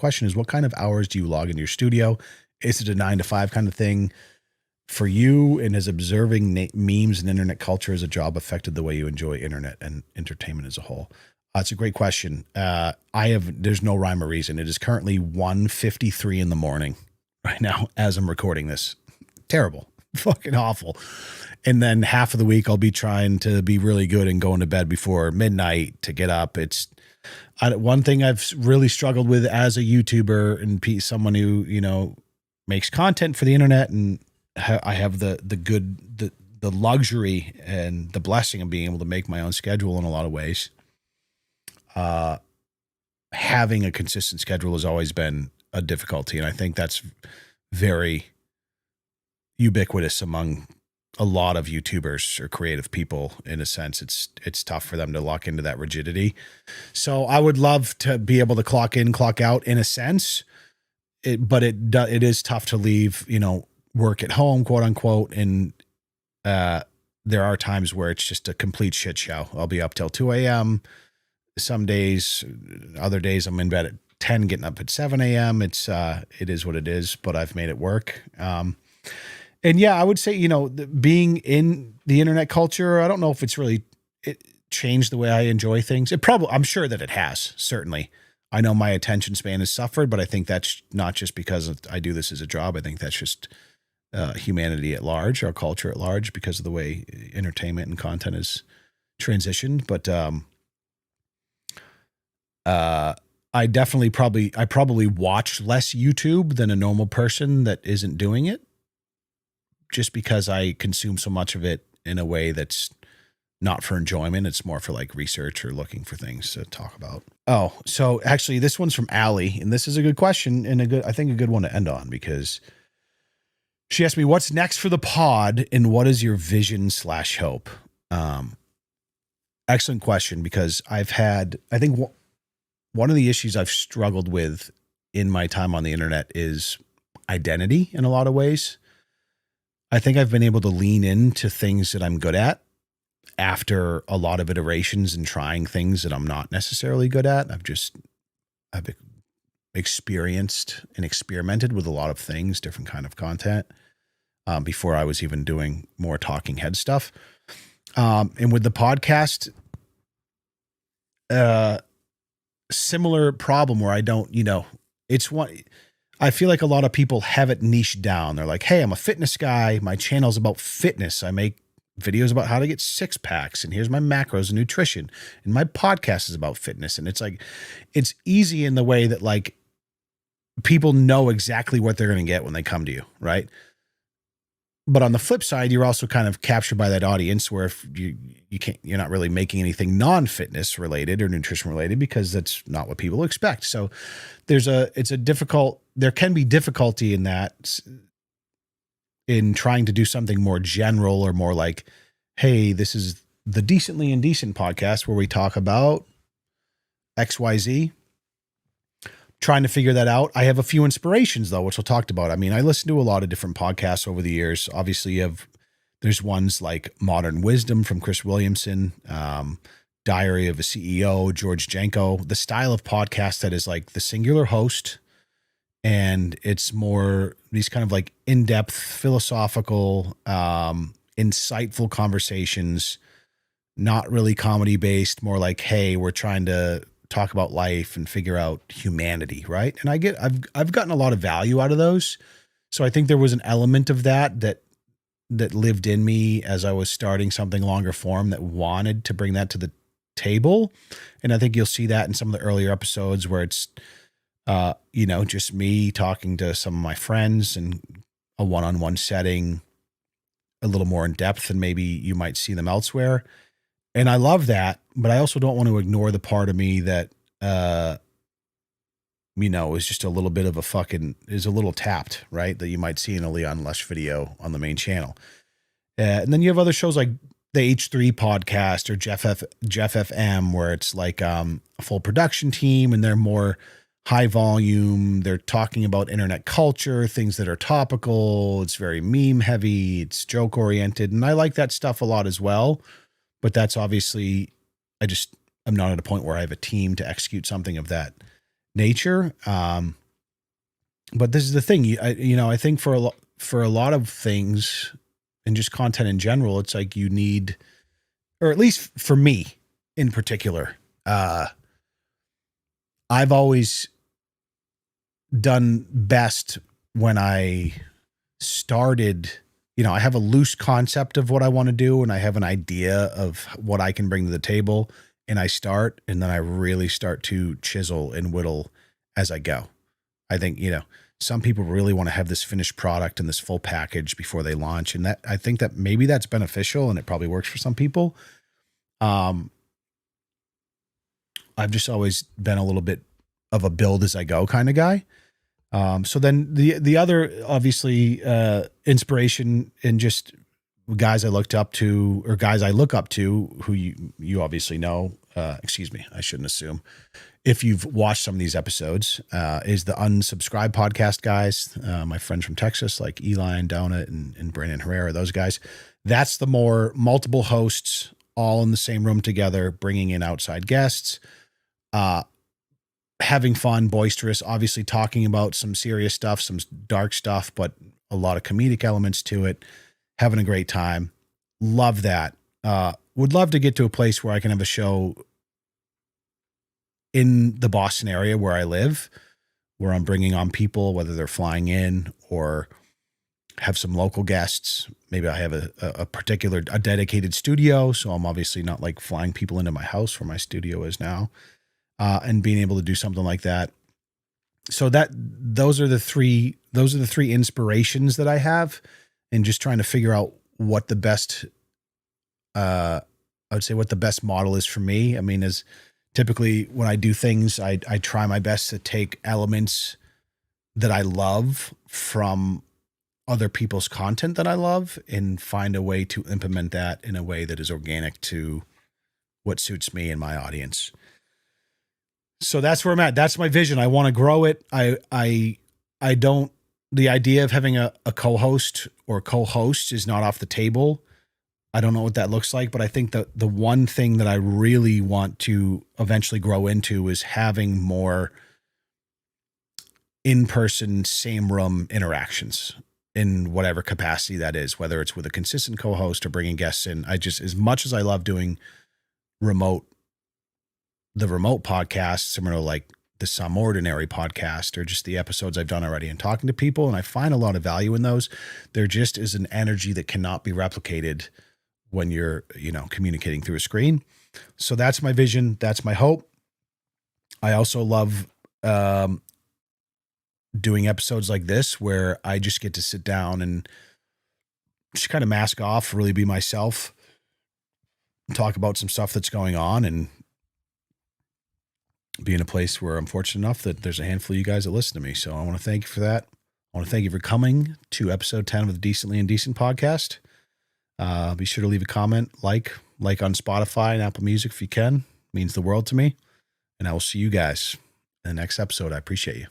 question is, what kind of hours do you log into your studio? Is it a 9 to 5 kind of thing for you? And has observing memes and internet culture as a job affected the way you enjoy internet and entertainment as a whole? It's a great question. There's no rhyme or reason. It is currently 1:53 in the morning right now as I'm recording this. Terrible. Fucking awful. And then half of the week I'll be trying to be really good and going to bed before midnight to get up. It's one thing I've really struggled with as a YouTuber and someone who, makes content for the internet, and I have the luxury and the blessing of being able to make my own schedule in a lot of ways. Having a consistent schedule has always been a difficulty. And I think that's very ubiquitous among a lot of YouTubers or creative people. In a sense, it's tough for them to lock into that rigidity. So I would love to be able to clock in, clock out in a sense, but it is tough to leave, work at home, quote unquote. And, there are times where it's just a complete shit show. I'll be up till 2 a.m. Some days, other days I'm in bed at 10, getting up at 7 a.m. It is what it is, but I've made it work. And yeah, I would say, being in the internet culture, I don't know if it's really changed the way I enjoy things. I'm sure that it has, certainly. I know my attention span has suffered, but I think that's not just because I do this as a job. I think that's just humanity at large, our culture at large, because of the way entertainment and content is transitioned. But I probably watch less YouTube than a normal person that isn't doing it, just because I consume so much of it in a way that's not for enjoyment. It's more for like research or looking for things to talk about. Oh, so actually this one's from Allie, and this is a good question and I think a good one to end on, because she asked me, what's next for the pod and what is your vision/hope? Excellent question, because I think one of the issues I've struggled with in my time on the internet is identity in a lot of ways. I think I've been able to lean into things that I'm good at after a lot of iterations and trying things that I'm not necessarily good at. I've experienced and experimented with a lot of things, different kind of content, before I was even doing more talking head stuff. And with the podcast, similar problem where I don't, I feel like a lot of people have it niched down. They're like, hey, I'm a fitness guy. My channel's about fitness. I make videos about how to get 6-packs, and here's my macros and nutrition. And my podcast is about fitness. And it's like, it's easy in the way that like people know exactly what they're going to get when they come to you. Right. But on the flip side, you're also kind of captured by that audience where if you're not really making anything non-fitness related or nutrition related, because that's not what people expect. So there can be difficulty in that, in trying to do something more general or more like, hey, this is the Decently Indecent podcast where we talk about XYZ. Trying to figure that out. I have a few inspirations though, which we'll talk about. I mean, I listen to a lot of different podcasts over the years. Obviously there's ones like Modern Wisdom from Chris Williamson, Diary of a CEO, George Janko, the style of podcast that is like the singular host. And it's more these kind of like in-depth philosophical, insightful conversations, not really comedy based, more like, hey, we're trying to talk about life and figure out humanity. Right. And I've gotten a lot of value out of those. So I think there was an element of that lived in me as I was starting something longer form that wanted to bring that to the table. And I think you'll see that in some of the earlier episodes where it's, just me talking to some of my friends in a one-on-one setting, a little more in depth than maybe you might see them elsewhere. And I love that, but I also don't want to ignore the part of me that, is just a little bit of is a little tapped, right? That you might see in a Leon Lush video on the main channel. And then you have other shows like the H3 podcast or Jeff FM, where it's like a full production team and they're more high volume. They're talking about internet culture, things that are topical. It's very meme heavy. It's joke oriented. And I like that stuff a lot as well. But that's obviously, I'm not at a point where I have a team to execute something of that nature. But this is the thing, I think for a lot of things and just content in general, it's like you need, or at least for me in particular, I've always done best when I started, I have a loose concept of what I want to do and I have an idea of what I can bring to the table, and I start, and then I really start to chisel and whittle as I go. I think, some people really want to have this finished product and this full package before they launch. And that, I think that maybe that's beneficial and it probably works for some people. I've just always been a little bit of a build as I go kind of guy. So then the other, obviously, inspiration and just guys I looked up to, or guys I look up to, who you obviously know, excuse me, I shouldn't assume, if you've watched some of these episodes, is the Unsubscribed podcast guys, my friends from Texas, like Eli and Donut and Brandon Herrera, those guys. That's the more multiple hosts all in the same room together, bringing in outside guests, having fun, boisterous, obviously talking about some serious stuff, some dark stuff, but a lot of comedic elements to it, having a great time. Love that. Would love to get to a place where I can have a show in the Boston area where I live, where I'm bringing on people, whether they're flying in or have some local guests. Maybe I have a dedicated studio. So I'm obviously not like flying people into my house where my studio is now, and being able to do something like that. So those are the three inspirations that I have, and just trying to figure out what the best, I would say what the best model is for me. I mean, is typically when I do things, I try my best to take elements that I love from other people's content that I love and find a way to implement that in a way that is organic to what suits me and my audience. So that's where I'm at. That's my vision. I want to grow it. I don't, the idea of having a co-host or co-hosts is not off the table. I don't know what that looks like, but I think that the one thing that I really want to eventually grow into is having more in-person, same room interactions in whatever capacity that is, whether it's with a consistent co-host or bringing guests in. As much as I love doing the remote podcast, similar to like the Some Ordinary podcast or just the episodes I've done already and talking to people, and I find a lot of value in those. There just is an energy that cannot be replicated when you're, communicating through a screen. So that's my vision. That's my hope. I also love doing episodes like this where I just get to sit down and just kind of mask off, really be myself, talk about some stuff that's going on, and be in a place where I'm fortunate enough that there's a handful of you guys that listen to me. So I want to thank you for that. I want to thank you for coming to episode 10 of the Decently Indecent podcast. Be sure to leave a comment, like on Spotify and Apple Music if you can. It means the world to me. And I will see you guys in the next episode. I appreciate you.